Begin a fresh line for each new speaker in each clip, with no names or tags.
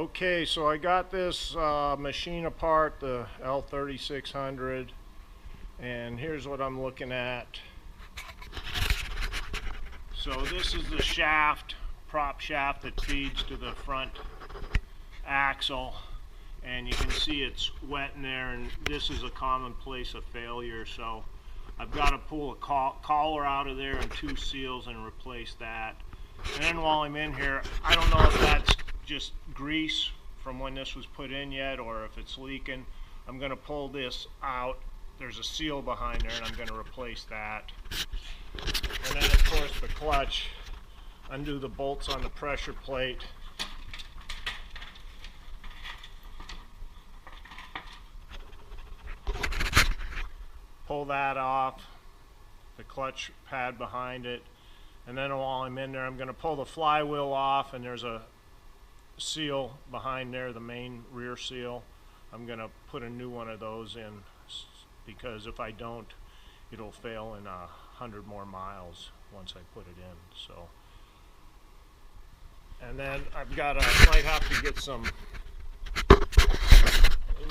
Okay, so I got this machine apart, the L3600, and here's what I'm looking at. So this is the shaft, prop shaft that feeds to the front axle, and you can see it's wet in there, and this is a common place of failure. So I've got to pull a collar out of there and two seals and replace that. And then while I'm in here, I don't know if that's just grease from when this was put in yet or if it's leaking. I'm going to pull this out. There's a seal behind there and I'm going to replace that. And then of course the clutch, undo the bolts on the pressure plate. Pull that off, the clutch pad behind it. And then while I'm in there, I'm going to pull the flywheel off, and there's a seal behind there, the main rear seal. I'm going to put a new one of those in, because if I don't, it'll fail in 100 more miles once I put it in. So, and then I've got might have to get some,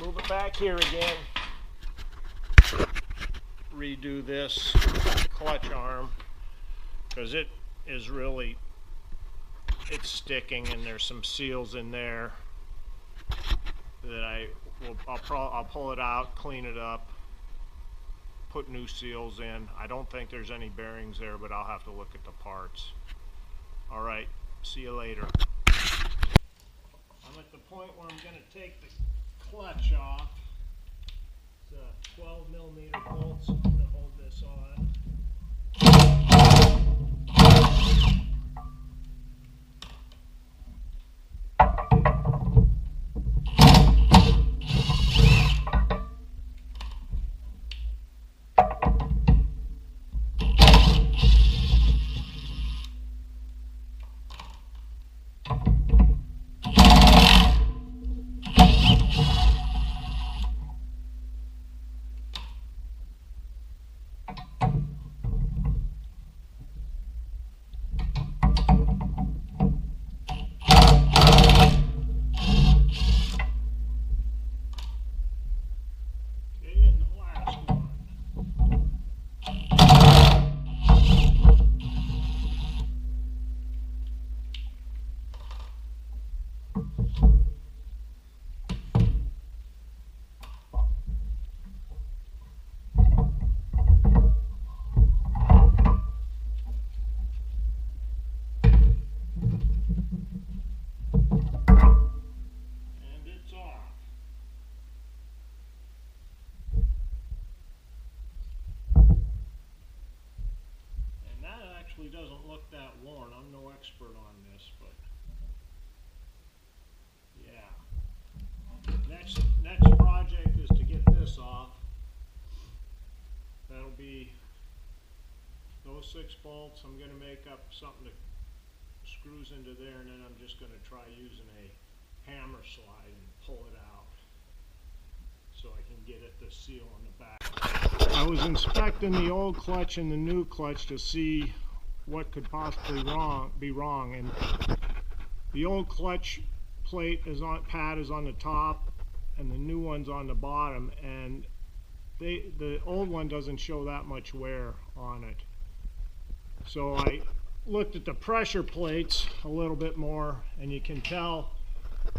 move it back here again, redo this clutch arm, because it is really, it's sticking, and there's some seals in there that I'll pull it out, clean it up, put new seals in. I don't think there's any bearings there, but I'll have to look at the parts. All right, see you later. I'm at the point where I'm going to take the clutch off. It's 12mm bolts to hold this on. Doesn't look that worn. I'm no expert on this, but yeah. Next project is to get this off. That'll be those 6 bolts. I'm going to make up something that screws into there, and then I'm just going to try using a hammer slide and pull it out so I can get at the seal on the back. I was inspecting the old clutch and the new clutch to see what could possibly be wrong, and the old clutch plate pad is on the top and the new one's on the bottom, and the old one doesn't show that much wear on it. So I looked at the pressure plates a little bit more, and you can tell,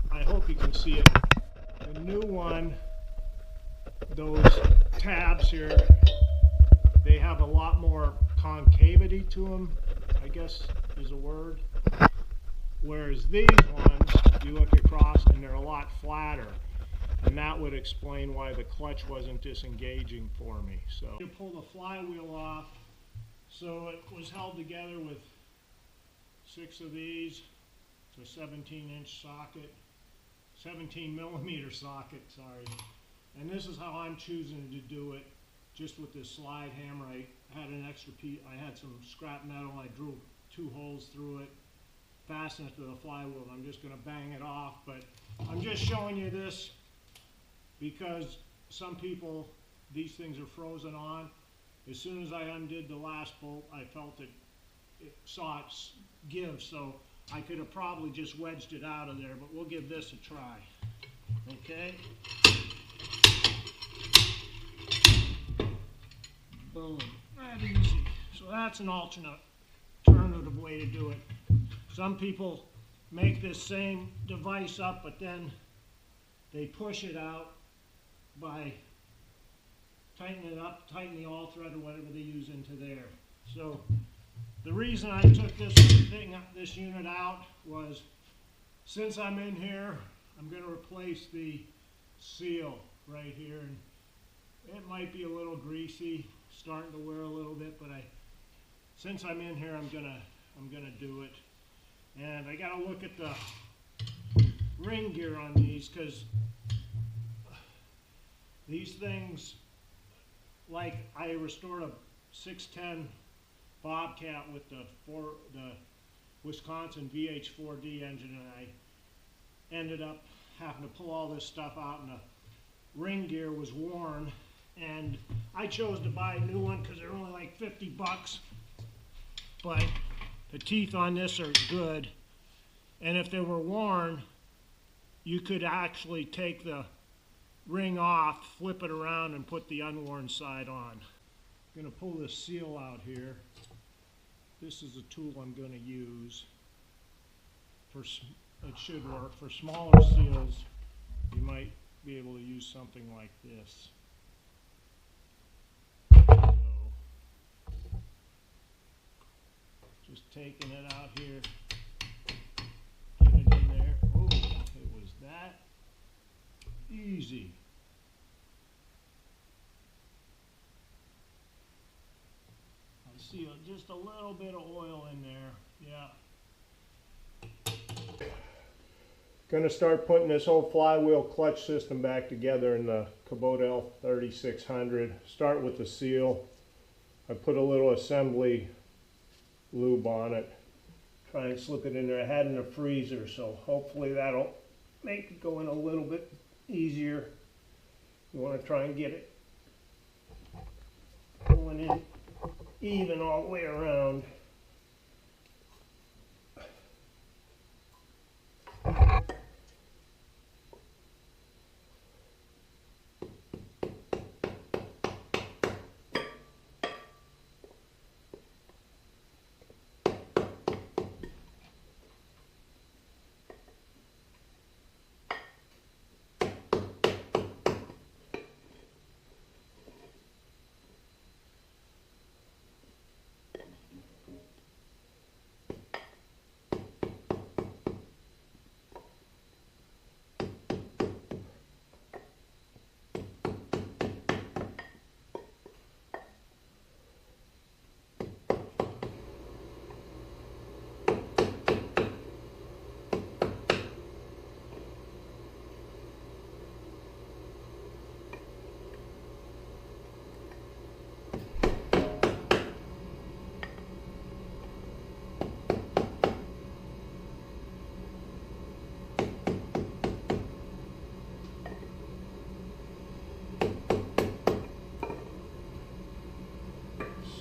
I hope you can see it, the new one, those tabs here, they have a lot more concavity to them, I guess is a word. Whereas these ones, you look across and they're a lot flatter. And that would explain why the clutch wasn't disengaging for me. So to pull the flywheel off, so it was held together with 6 of these. It's a 17-inch socket, 17mm socket, sorry. And this is how I'm choosing to do it. Just with this slide hammer, I had an extra piece, I had some scrap metal, I drew 2 holes through it, fastened it to the flywheel, and I'm just going to bang it off. But I'm just showing you this because some people, these things are frozen on. As soon as I undid the last bolt, I felt it saw it give, so I could have probably just wedged it out of there, but we'll give this a try. Okay? Boom. That easy. So that's an alternative way to do it. Some people make this same device up, but then they push it out by tightening it up, tighten the all thread or whatever they use into there. So the reason I took this unit out was, since I'm in here, I'm going to replace the seal right here, and it might be a little greasy, starting to wear a little bit, but since I'm in here, I'm gonna do it. And I got to look at the ring gear on these, because these things, like I restored a 610 Bobcat with the Wisconsin VH4D engine, and I ended up having to pull all this stuff out, and the ring gear was worn, and I chose to buy a new one because they're only like 50 bucks, but the teeth on this are good, and if they were worn, you could actually take the ring off, flip it around, and put the unworn side on. I'm going to pull this seal out here. This is the tool I'm going to use. It should work. For smaller seals, you might be able to use something like this. So, just taking it out here, get it in there. Oh, it was that easy. I see just a little bit of oil in there. Yeah. Going to start putting this whole flywheel clutch system back together in the Kubota L3600. Start with the seal. I put a little assembly lube on it. Try and slip it in there. I had it in the freezer, so hopefully that'll make it go in a little bit easier. You want to try and get it going in even all the way around.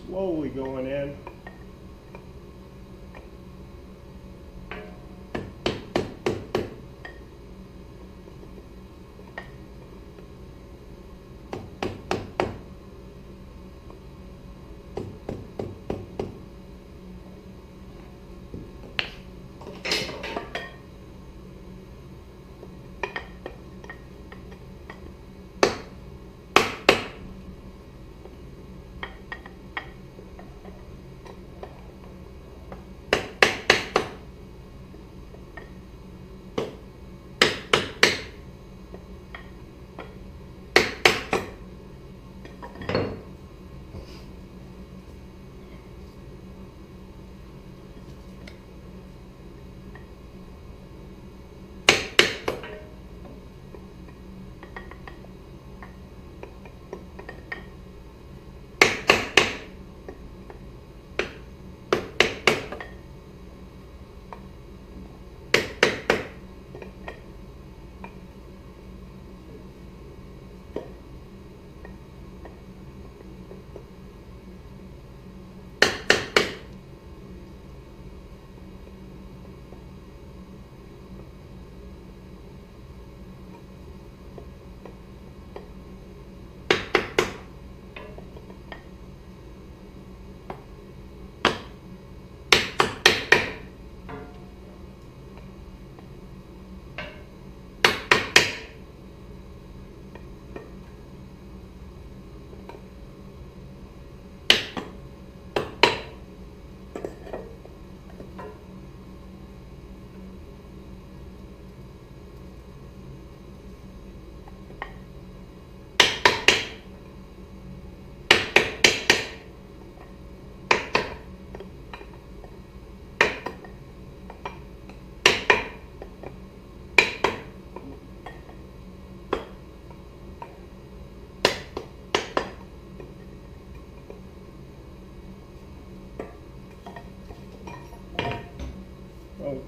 Slowly going in.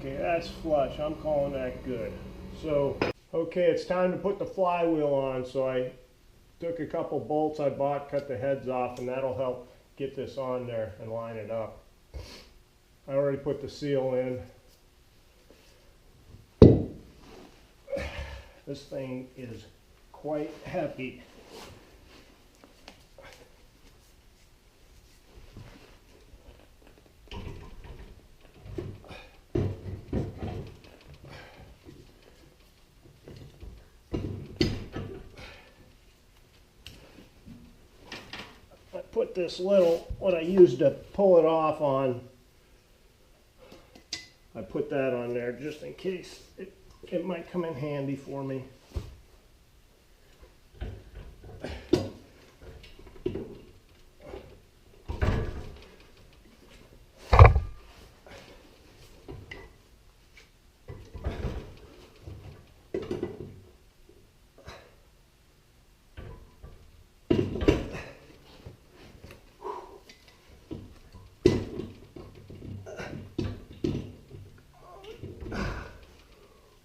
Okay, that's flush. I'm calling that good. So, okay, it's time to put the flywheel on. So I took a couple bolts I bought, cut the heads off, and that'll help get this on there and line it up. I already put the seal in. This thing is quite heavy. I put this little, what I used to pull it off on, I put that on there just in case it might come in handy for me.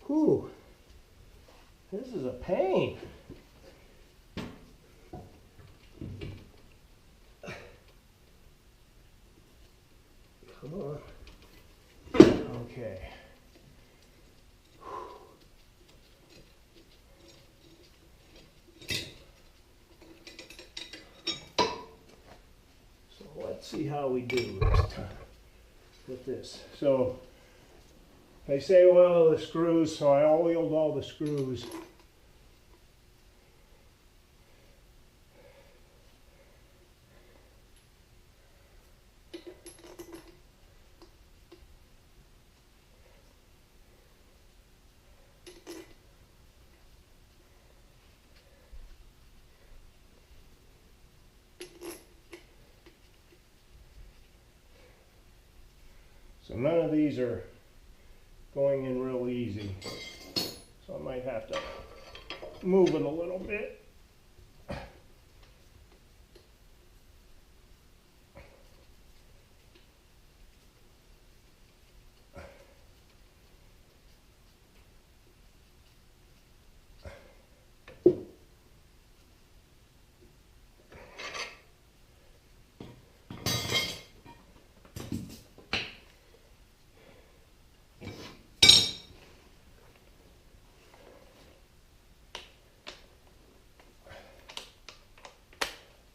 Whew, this is a pain. Come on. Okay. So let's see how we do this time with this. So they say, well, the screws, so I oiled all the screws. So none of these are going in real easy. So I might have to move it a little bit.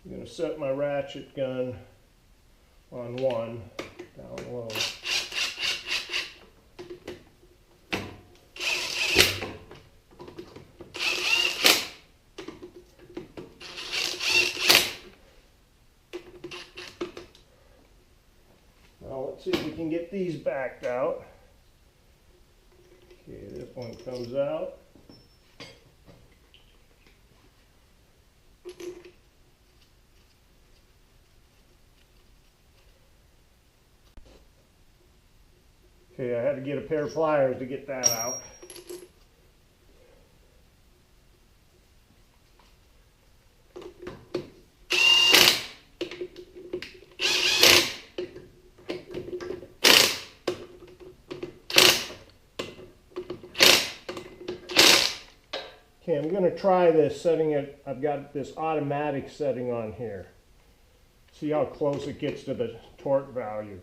I'm going to set my ratchet gun on 1, down low. Now let's see if we can get these backed out. Okay, this one comes out. Okay, I had to get a pair of pliers to get that out. Okay, I'm going to try this setting it. I've got this automatic setting on here. See how close it gets to the torque value.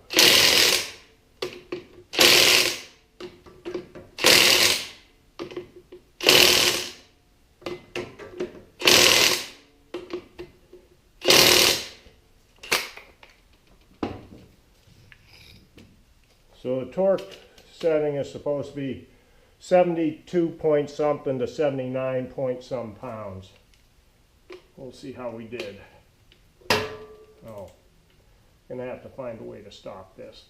So the torque setting is supposed to be 72 point something to 79 point some pounds. We'll see how we did. Oh, gonna have to find a way to stop this.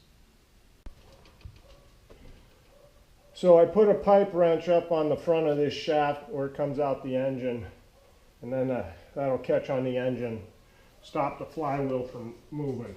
So I put a pipe wrench up on the front of this shaft where it comes out the engine, and then that'll catch on the engine, stop the flywheel from moving.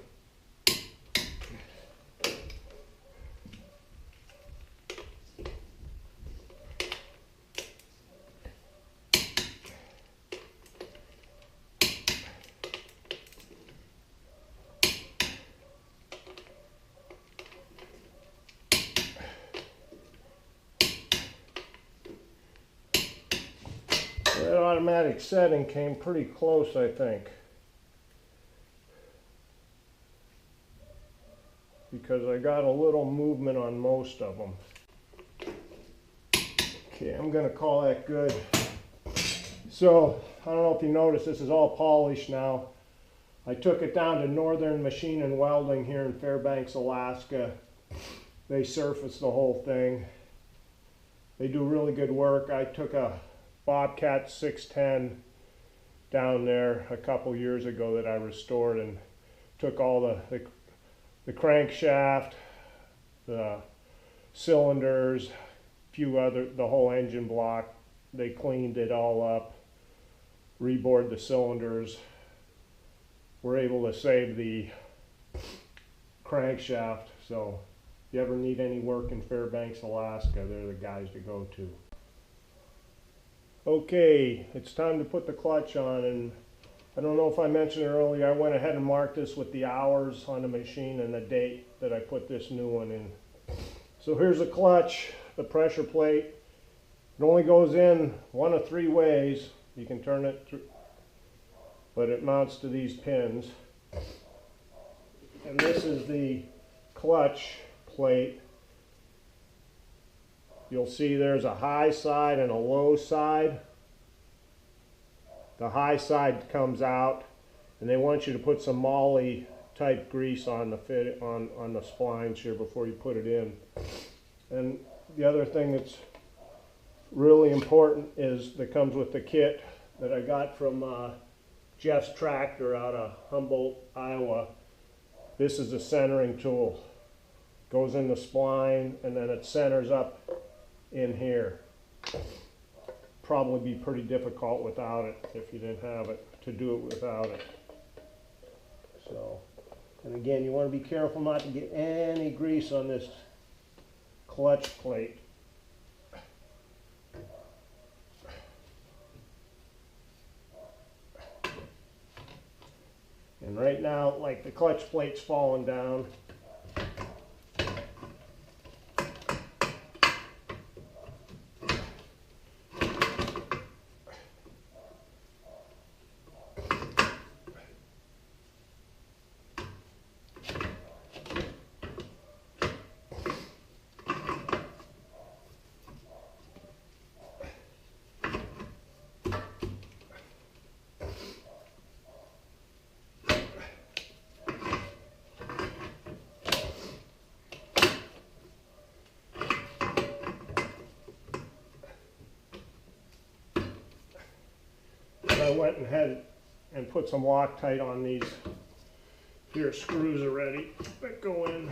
automatic setting came pretty close, I think. Because I got a little movement on most of them. Okay, I'm going to call that good. So, I don't know if you noticed, this is all polished now. I took it down to Northern Machine and Welding here in Fairbanks, Alaska. They surfaced the whole thing. They do really good work. I took a Bobcat 610 down there a couple years ago that I restored and took all the crankshaft, the cylinders, the whole engine block. They cleaned it all up, rebored the cylinders. We're able to save the crankshaft. So if you ever need any work in Fairbanks, Alaska, they're the guys to go to. Okay, it's time to put the clutch on, and I don't know if I mentioned it earlier, I went ahead and marked this with the hours on the machine and the date that I put this new one in. So here's the clutch, the pressure plate. It only goes in one of three ways. You can turn it through, but it mounts to these pins. And this is the clutch plate. You'll see there's a high side and a low side. The high side comes out, and they want you to put some moly type grease on the on the splines here before you put it in. And the other thing that's really important is that comes with the kit that I got from Jeff's Tractor out of Humboldt, Iowa. This is a centering tool. Goes in the spline and then it centers up in here. Probably be pretty difficult without it if you didn't have it, to do it without it. So, and again, you want to be careful not to get any grease on this clutch plate. And right now, like, the clutch plate's falling down. I went and put some Loctite on these here screws already that go in.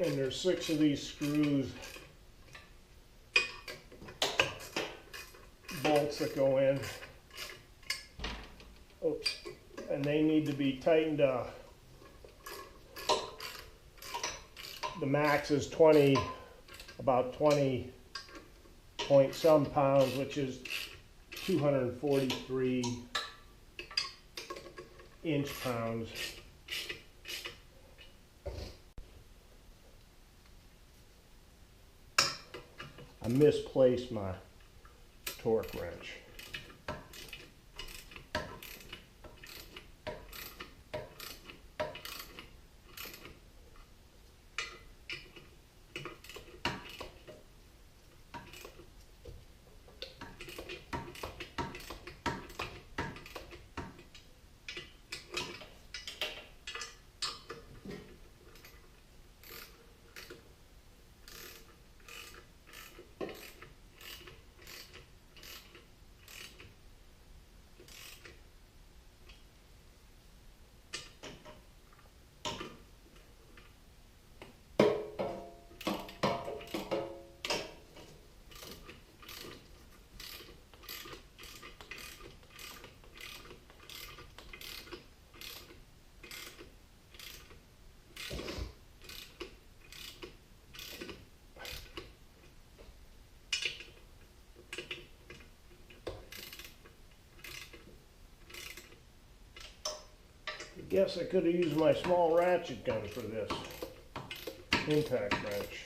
And there's 6 of these screws, bolts that go in. Oops. And they need to be tightened. The max is 20, about 20 point some pounds, which is 243 inch-pounds. I misplaced my torque wrench. Guess I could have used my small ratchet gun for this impact wrench.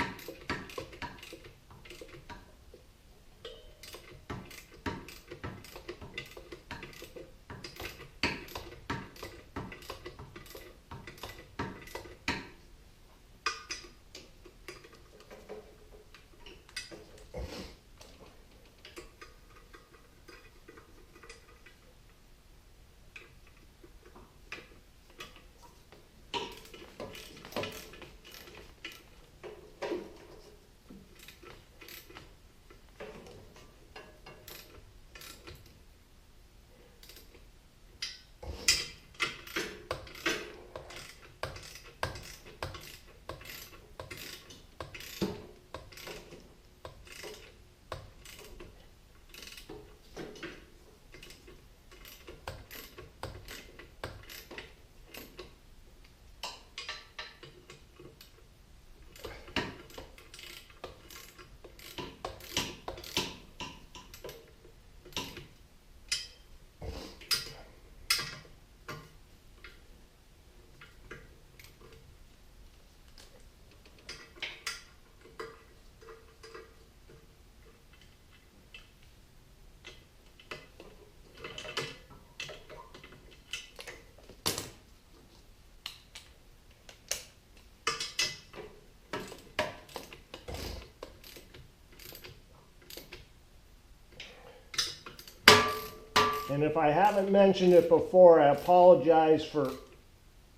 And if I haven't mentioned it before, I apologize for,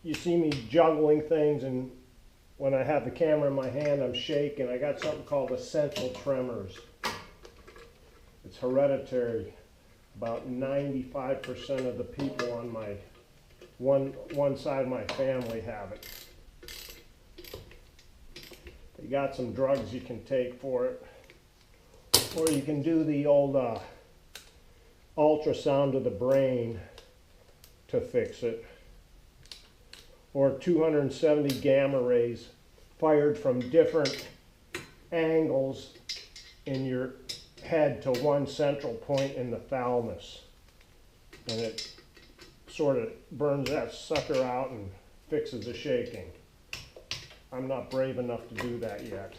you see me juggling things, and when I have the camera in my hand, I'm shaking. I got something called essential tremors. It's hereditary. About 95% of the people on my one side of my family have it. You got some drugs you can take for it, or you can do the old ultrasound of the brain to fix it, or 270 gamma rays fired from different angles in your head to one central point in the thalamus, and it sort of burns that sucker out and fixes the shaking. I'm not brave enough to do that yet.